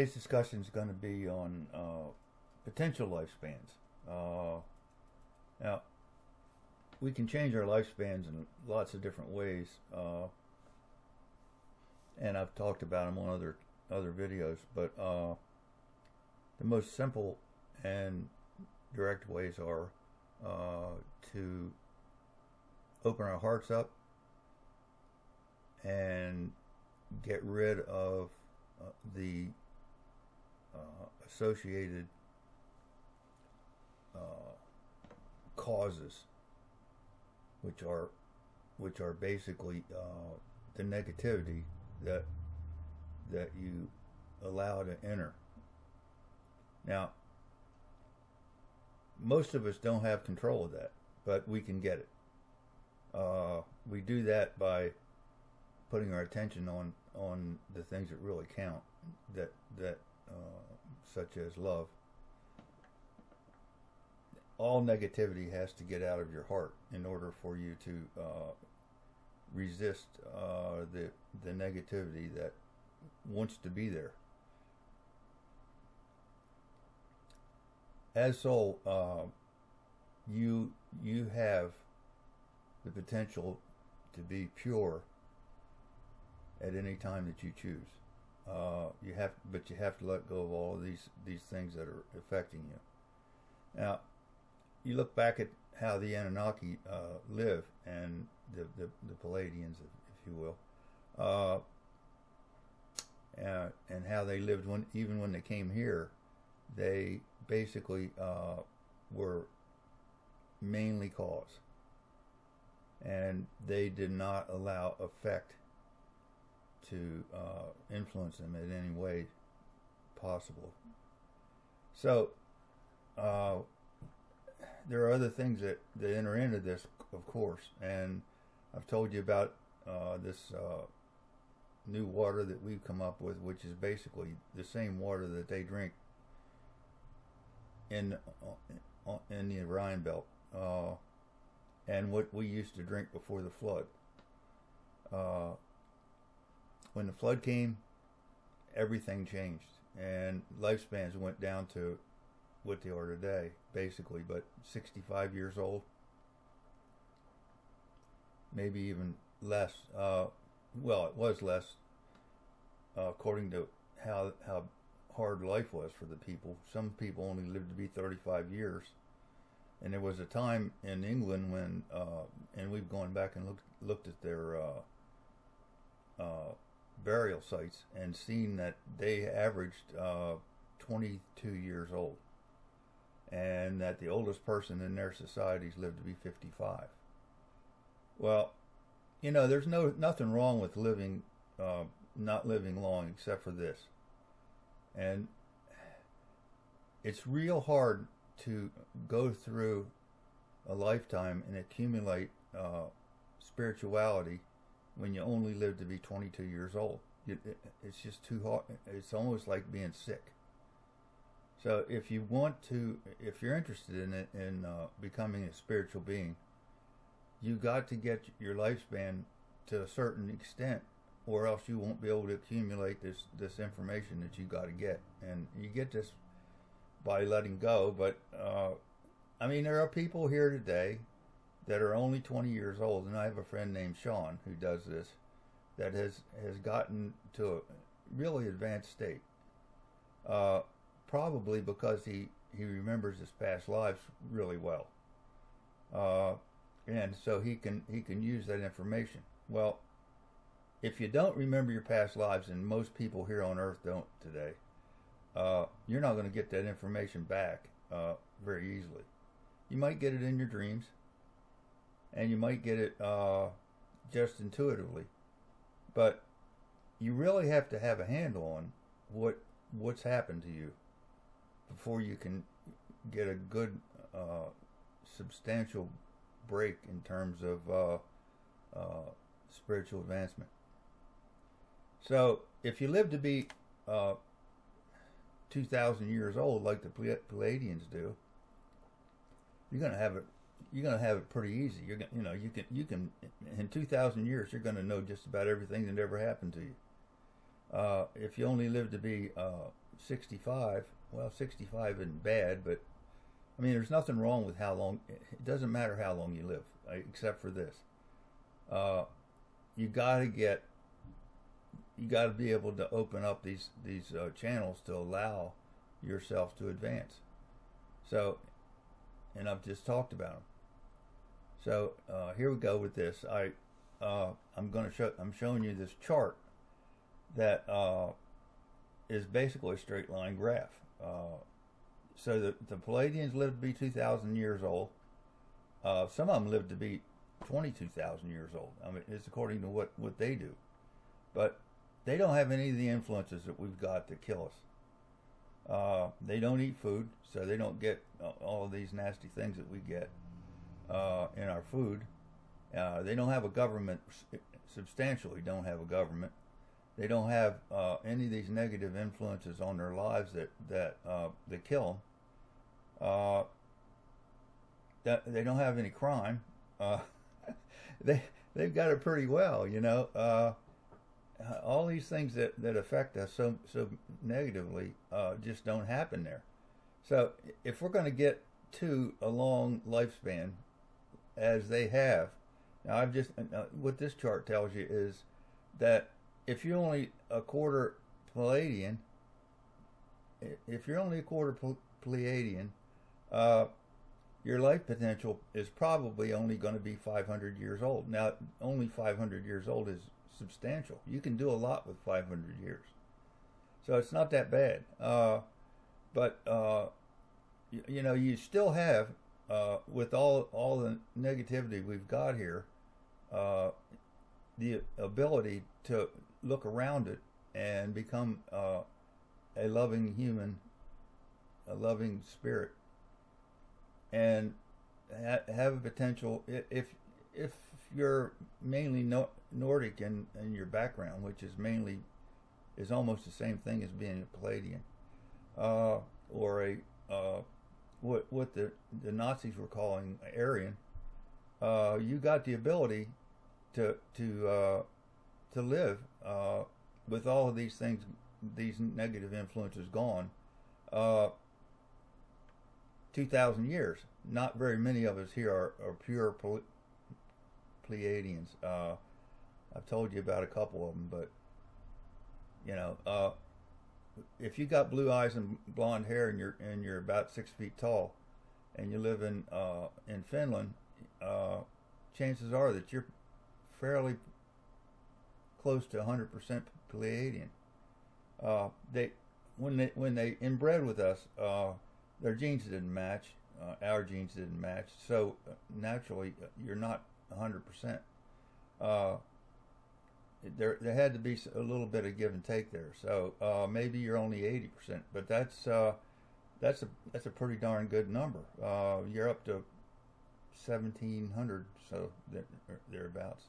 Today's discussion is going to be on potential lifespans. Now, we can change our lifespans in lots of different ways, and I've talked about them on other videos. But the most simple and direct ways are to open our hearts up and get rid of the associated causes, which are basically the negativity that you allow to enter. Now, most of us don't have control of that, but we can get it. We do that by putting our attention on the things that really count, that such as love. All negativity has to get out of your heart in order for you to resist the negativity that wants to be there. As soul, you have the potential to be pure at any time that you choose. But you have to let go of all of these things that are affecting you. Now, you look back at how the Annunachi live, and the Pleiadians, if you will, and how they lived even when they came here. They basically were mainly cause, and they did not allow effect to influence them in any way possible. So there are other things that enter into this, of course, and I've told you about this new water that we've come up with, which is basically the same water that they drink in the Orion Belt, and what we used to drink before the flood. When the flood came, everything changed, and lifespans went down to what they are today, basically, but 65 years old, maybe even less. Well, it was less, according to how hard life was for the people. Some people only lived to be 35 years, and there was a time in England when, and we've gone back and looked at their burial sites and seen that they averaged 22 years old, and that the oldest person in their societies lived to be 55. Well, you know, there's nothing wrong with living, not living long, except for this. And it's real hard to go through a lifetime and accumulate spirituality when you only live to be 22 years old. It's just too hard. It's almost like being sick. So if you want to, if you're interested in it, in becoming a spiritual being, you got to get your lifespan to a certain extent, or else you won't be able to accumulate this information that you got to get. And you get this by letting go. But I mean, there are people here today that are only 20 years old, and I have a friend named Sean who does this, that has gotten to a really advanced state, probably because he remembers his past lives really well, and so he can use that information. Well, if you don't remember your past lives, and most people here on Earth don't today, you're not going to get that information back very easily. You might get it in your dreams, and you might get it just intuitively, but you really have to have a handle on what's happened to you before you can get a good substantial break in terms of spiritual advancement. So if you live to be 2,000 years old, like the Pleiadians do, you're gonna have it pretty easy. You can in 2,000 years you're gonna know just about everything that ever happened to you. If you only live to be 65, well, 65 isn't bad, but I mean, there's nothing wrong with how long. It doesn't matter how long you live, except for this. Uh, you got to get, you got to be able to open up these channels to allow yourself to advance. So, and I've just talked about them. So here we go with this. I'm showing you this chart that is basically a straight line graph. So the Pleiadians lived to be 2,000 years old. Some of them lived to be 22,000 years old. I mean, it's according to what they do. But they don't have any of the influences that we've got that kill us. They don't eat food, so they don't get all of these nasty things that we get in our food. They don't have a government, substantially don't have a government. They don't have any of these negative influences on their lives that kill them. They don't have any crime. They've got it pretty well, you know. All these things that affect us so negatively just don't happen there. So if we're going to get to a long lifespan, as they have, now what this chart tells you is that if you're only a quarter Pleiadian, your life potential is probably only going to be 500 years old. Now, only 500 years old is substantial. You can do a lot with 500 years. So it's not that bad. But you know, you still have, with all the negativity we've got here, the ability to look around it and become a loving human, a loving spirit, and have a potential. If you're mainly Nordic in your background, which is almost the same thing as being a Pleiadian, or what the Nazis were calling Aryan, you got the ability to live with all of these things, these negative influences gone, 2,000 years. Not very many of us here are pure Pleiadians. I've told you about a couple of them, but you know, if you got blue eyes and blonde hair and you're about 6 feet tall, and you live in Finland, chances are that you're fairly close to 100% Pleiadian. When they inbred with us, their genes didn't match. Our genes didn't match. So naturally, you're not 100%. There had to be a little bit of give and take there. So maybe you're only 80%, but that's a pretty darn good number. You're up to 1,700, so thereabouts,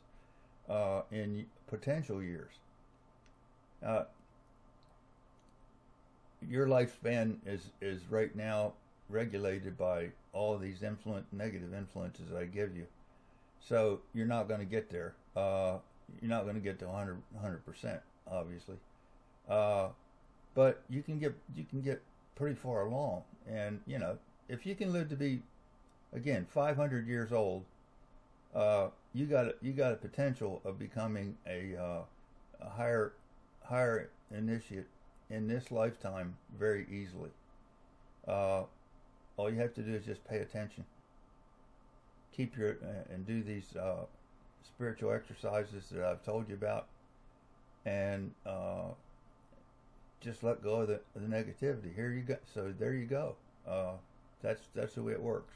in potential years. Your lifespan is right now regulated by all of these negative influences I give you. So you're not going to get there. You're not going to get to 100%, obviously. But you can get pretty far along. And you know, if you can live to be, again, 500 years old, you got a potential of becoming a higher initiate in this lifetime very easily. All you have to do is just pay attention. Keep and do these spiritual exercises that I've told you about, and just let go of the negativity. Here you go. So there you go. That's the way it works.